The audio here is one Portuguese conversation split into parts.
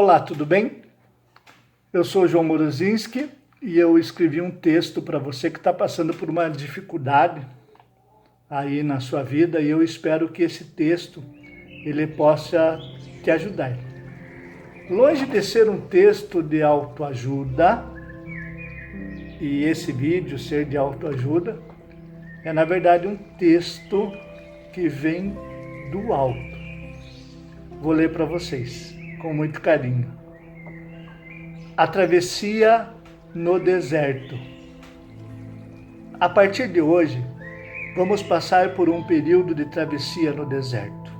Olá, tudo bem? Eu sou João Morozinski e eu escrevi um texto para você que está passando por uma dificuldade aí na sua vida, e eu espero que esse texto ele possa te ajudar. Longe de ser um texto de autoajuda, e esse vídeo ser de autoajuda, é na verdade um texto que vem do alto. Vou ler para vocês com muito carinho. A travessia no deserto. A partir de hoje, vamos passar por um período de travessia no deserto.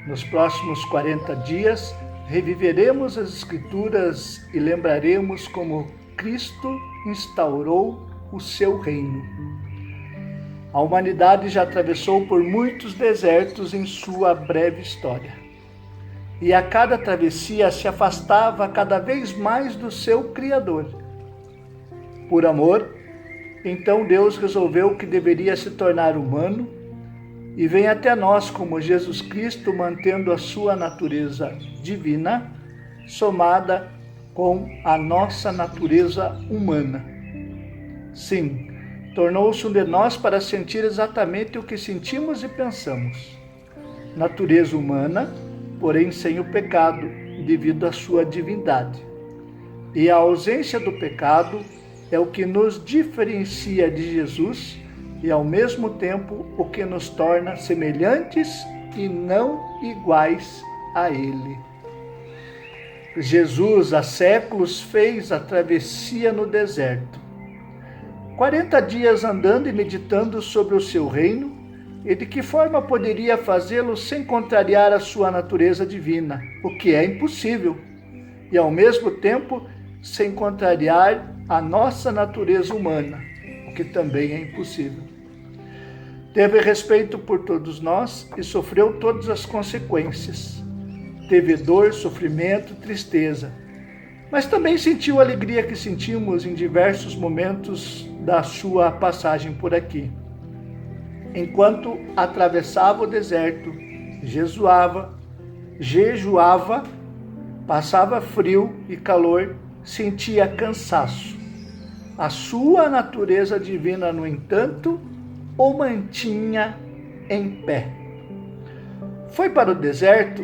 Nos próximos 40 dias, reviveremos as Escrituras e lembraremos como Cristo instaurou o seu reino. A humanidade já atravessou por muitos desertos em sua breve história. E a cada travessia se afastava cada vez mais do seu Criador. Por amor, então Deus resolveu que deveria se tornar humano e vem até nós como Jesus Cristo, mantendo a sua natureza divina somada com a nossa natureza humana. Sim, tornou-se um de nós para sentir exatamente o que sentimos e pensamos. Natureza humana, porém sem o pecado, devido à sua divindade. E a ausência do pecado é o que nos diferencia de Jesus e, ao mesmo tempo, o que nos torna semelhantes e não iguais a Ele. Jesus, há séculos, fez a travessia no deserto. 40 dias andando e meditando sobre o seu reino, e de que forma poderia fazê-lo sem contrariar a sua natureza divina, o que é impossível, e ao mesmo tempo sem contrariar a nossa natureza humana, o que também é impossível. Teve respeito por todos nós e sofreu todas as consequências. Teve dor, sofrimento, tristeza, mas também sentiu a alegria que sentimos em diversos momentos da sua passagem por aqui. Enquanto atravessava o deserto, jejuava, passava frio e calor, sentia cansaço. A sua natureza divina, no entanto, o mantinha em pé. Foi para o deserto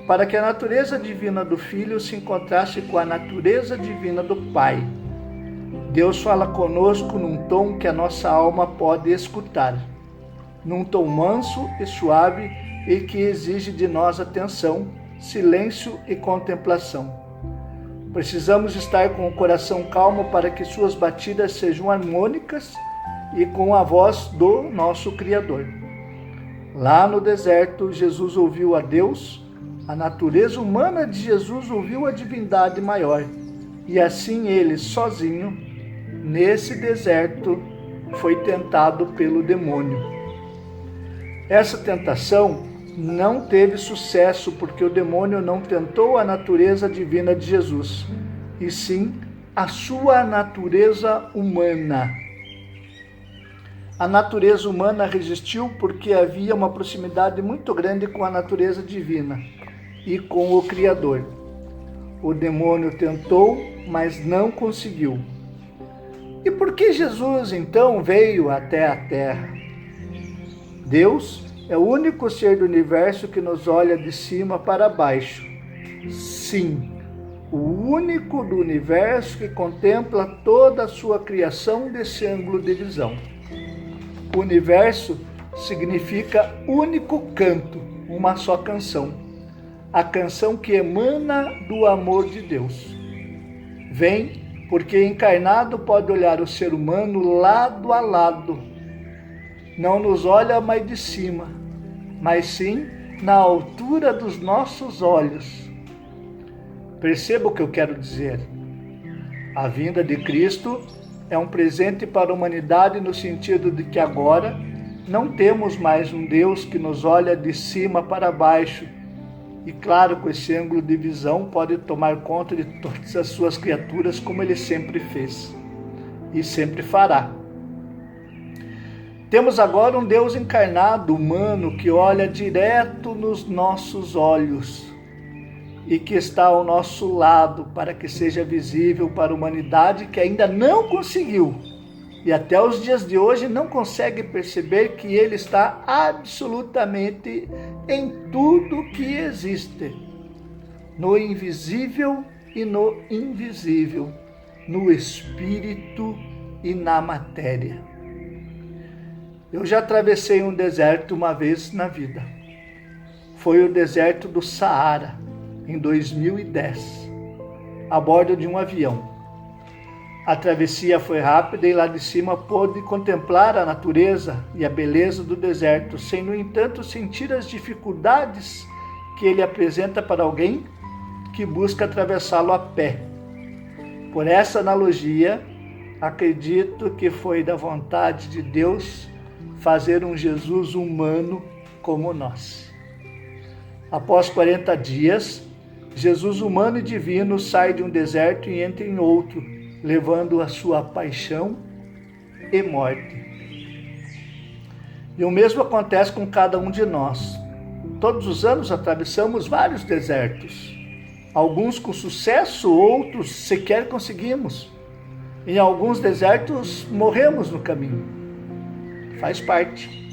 para que a natureza divina do Filho se encontrasse com a natureza divina do Pai. Deus fala conosco num tom que a nossa alma pode escutar, num tom manso e suave e que exige de nós atenção, silêncio e contemplação. Precisamos estar com o coração calmo para que suas batidas sejam harmônicas e com a voz do nosso Criador. Lá no deserto, Jesus ouviu a Deus, a natureza humana de Jesus ouviu a divindade maior, e assim ele, sozinho, nesse deserto, foi tentado pelo demônio. Essa tentação não teve sucesso porque o demônio não tentou a natureza divina de Jesus, e sim a sua natureza humana. A natureza humana resistiu porque havia uma proximidade muito grande com a natureza divina e com o Criador. O demônio tentou, mas não conseguiu. E por que Jesus então veio até a terra? Deus é o único ser do universo que nos olha de cima para baixo. Sim, o único do universo que contempla toda a sua criação desse ângulo de visão. O universo significa único canto, uma só canção. A canção que emana do amor de Deus. Vem porque encarnado pode olhar o ser humano lado a lado. Não nos olha mais de cima, mas sim na altura dos nossos olhos. Perceba o que eu quero dizer. A vinda de Cristo é um presente para a humanidade no sentido de que agora não temos mais um Deus que nos olha de cima para baixo. E claro que esse ângulo de visão pode tomar conta de todas as suas criaturas, como ele sempre fez e sempre fará. Temos agora um Deus encarnado, humano, que olha direto nos nossos olhos. e que está ao nosso lado para que seja visível para a humanidade que ainda não conseguiu e até os dias de hoje não consegue perceber que Ele está absolutamente em tudo que existe, no invisível e no invisível, no espírito e na matéria. Eu já atravessei um deserto uma vez na vida. Foi o deserto do Saara, em 2010, a bordo de um avião. A travessia foi rápida e lá de cima pude contemplar a natureza e a beleza do deserto, sem, no entanto, sentir as dificuldades que ele apresenta para alguém que busca atravessá-lo a pé. Por essa analogia, acredito que foi da vontade de Deus fazer um Jesus humano como nós. Após 40 dias, Jesus humano e divino sai de um deserto e entra em outro, levando a sua paixão e morte. E o mesmo acontece com cada um de nós. Todos os anos atravessamos vários desertos. Alguns com sucesso, outros sequer conseguimos. Em alguns desertos morremos no caminho. Faz parte.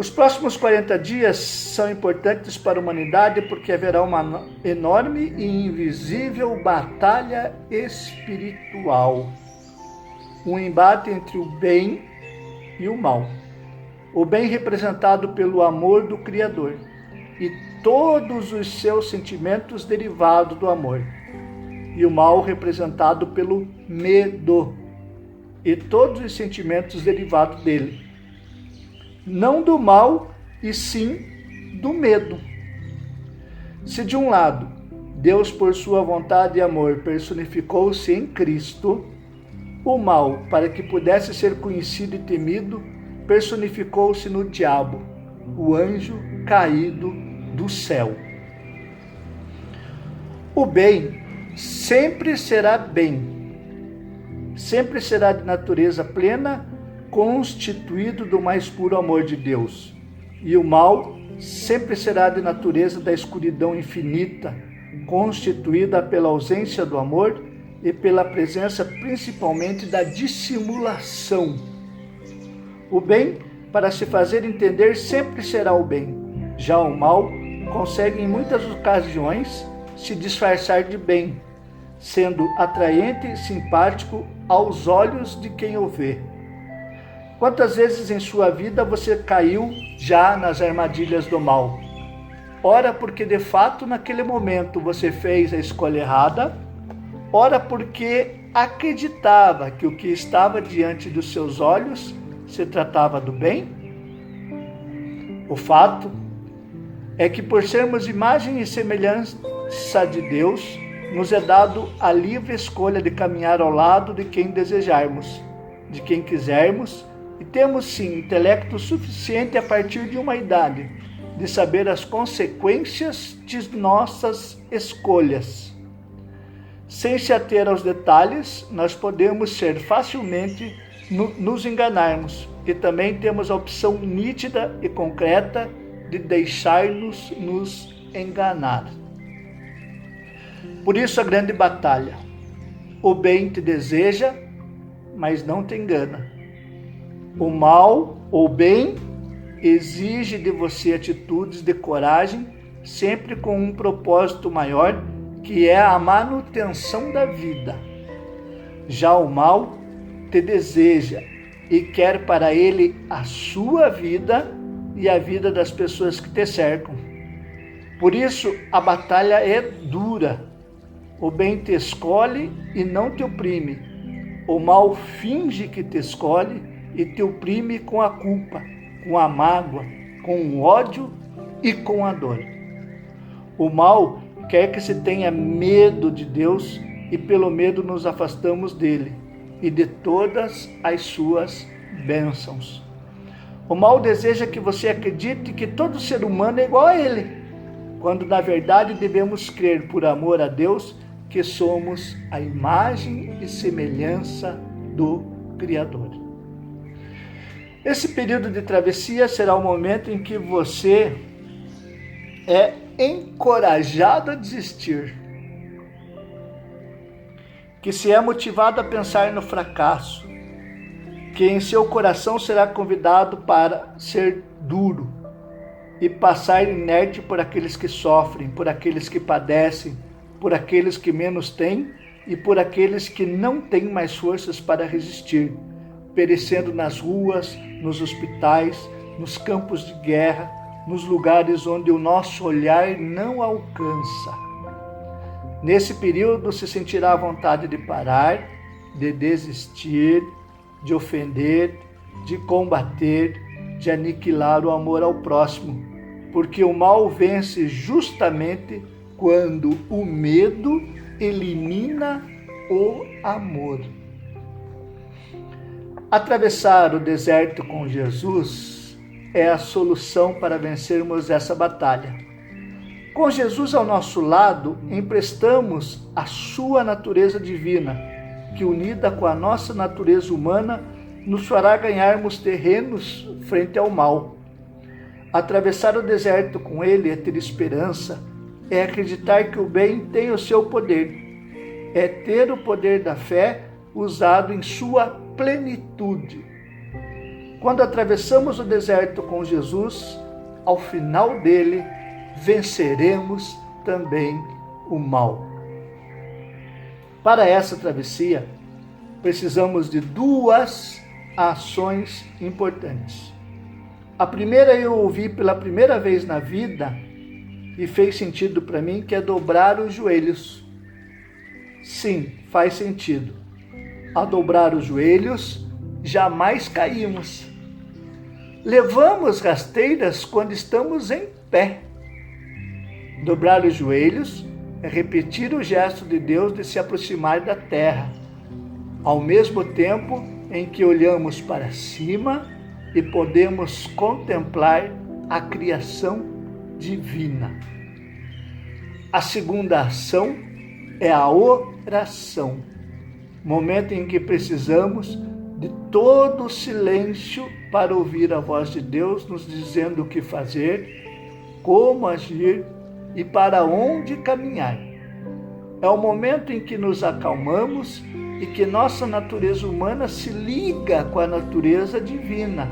Os próximos 40 dias são importantes para a humanidade porque haverá uma enorme e invisível batalha espiritual. Um embate entre o bem e o mal. O bem representado pelo amor do Criador e todos os seus sentimentos derivados do amor. E o mal representado pelo medo e todos os sentimentos derivados dele. Não do mal, e sim do medo. Se de um lado, Deus por sua vontade e amor personificou-se em Cristo, o mal, para que pudesse ser conhecido e temido, personificou-se no diabo, o anjo caído do céu. O bem sempre será bem, sempre será de natureza plena, constituído do mais puro amor de Deus. E o mal sempre será de natureza da escuridão infinita, constituída pela ausência do amor e pela presença principalmente da dissimulação. O bem, para se fazer entender, sempre será o bem. Já o mal consegue em muitas ocasiões se disfarçar de bem, sendo atraente e simpático aos olhos de quem o vê. Quantas vezes em sua vida você caiu já nas armadilhas do mal? Ora porque de fato naquele momento você fez a escolha errada, ora porque acreditava que o que estava diante dos seus olhos se tratava do bem. O fato é que por sermos imagem e semelhança de Deus, nos é dado a livre escolha de caminhar ao lado de quem desejarmos, de quem quisermos, e temos sim intelecto suficiente a partir de uma idade de saber as consequências de nossas escolhas. Sem se ater aos detalhes, nós podemos ser facilmente nos enganarmos e também temos a opção nítida e concreta de deixar-nos nos enganar. Por isso a grande batalha. O bem te deseja, mas não te engana. O mal ou bem exige de você atitudes de coragem, sempre com um propósito maior, que é a manutenção da vida. Já o mal te deseja e quer para ele a sua vida e a vida das pessoas que te cercam. Por isso a batalha é dura. O bem te escolhe e não te oprime. O mal finge que te escolhe e te oprime com a culpa, com a mágoa, com o ódio e com a dor. O mal quer que se tenha medo de Deus e pelo medo nos afastamos dele e de todas as suas bênçãos. O mal deseja que você acredite que todo ser humano é igual a ele, quando na verdade devemos crer por amor a Deus que somos a imagem e semelhança do Criador. Esse período de travessia será o momento em que você é encorajado a desistir, que se é motivado a pensar no fracasso, que em seu coração será convidado para ser duro e passar inerte por aqueles que sofrem, por aqueles que padecem, por aqueles que menos têm e por aqueles que não têm mais forças para resistir, perecendo nas ruas, nos hospitais, nos campos de guerra, nos lugares onde o nosso olhar não alcança. Nesse período se sentirá a vontade de parar, de desistir, de ofender, de combater, de aniquilar o amor ao próximo, porque o mal vence justamente quando o medo elimina o amor. Atravessar o deserto com Jesus é a solução para vencermos essa batalha. Com Jesus ao nosso lado, emprestamos a sua natureza divina, que unida com a nossa natureza humana, nos fará ganharmos terrenos frente ao mal. Atravessar o deserto com ele é ter esperança, é acreditar que o bem tem o seu poder, é ter o poder da fé usado em sua plenitude. Quando atravessamos o deserto com Jesus, ao final dele, venceremos também o mal. Para essa travessia, precisamos de duas ações importantes. A primeira eu ouvi pela primeira vez na vida e fez sentido para mim, que é dobrar os joelhos. Sim, faz sentido. Ao dobrar os joelhos, jamais caímos. Levamos rasteiras quando estamos em pé. Dobrar os joelhos é repetir o gesto de Deus de se aproximar da terra, ao mesmo tempo em que olhamos para cima e podemos contemplar a criação divina. A segunda ação é a oração, momento em que precisamos de todo o silêncio para ouvir a voz de Deus nos dizendo o que fazer, como agir e para onde caminhar. É o momento em que nos acalmamos e que nossa natureza humana se liga com a natureza divina.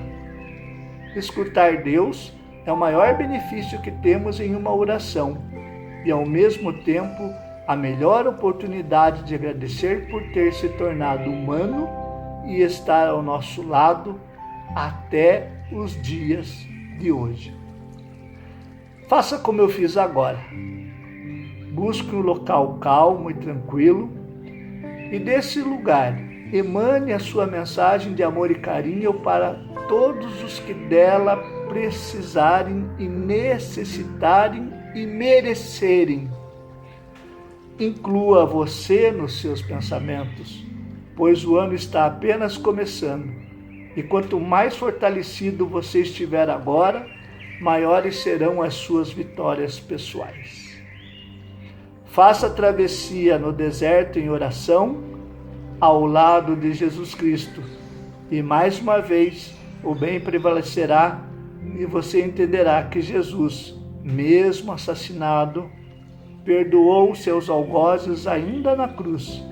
Escutar Deus é o maior benefício que temos em uma oração e, ao mesmo tempo, a melhor oportunidade de agradecer por ter se tornado humano e estar ao nosso lado até os dias de hoje. Faça como eu fiz agora. Busque um local calmo e tranquilo e desse lugar emane a sua mensagem de amor e carinho para todos os que dela precisarem e necessitarem e merecerem. Inclua você nos seus pensamentos, pois o ano está apenas começando e quanto mais fortalecido você estiver agora, maiores serão as suas vitórias pessoais. Faça a travessia no deserto em oração, ao lado de Jesus Cristo, e mais uma vez o bem prevalecerá e você entenderá que Jesus, mesmo assassinado, perdoou seus algozes ainda na cruz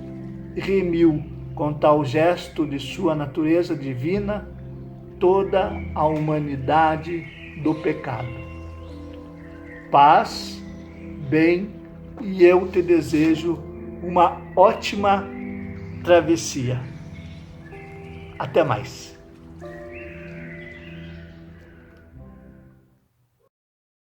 e remiu com tal gesto de sua natureza divina toda a humanidade do pecado. Paz, bem, e eu te desejo uma ótima travessia. Até mais.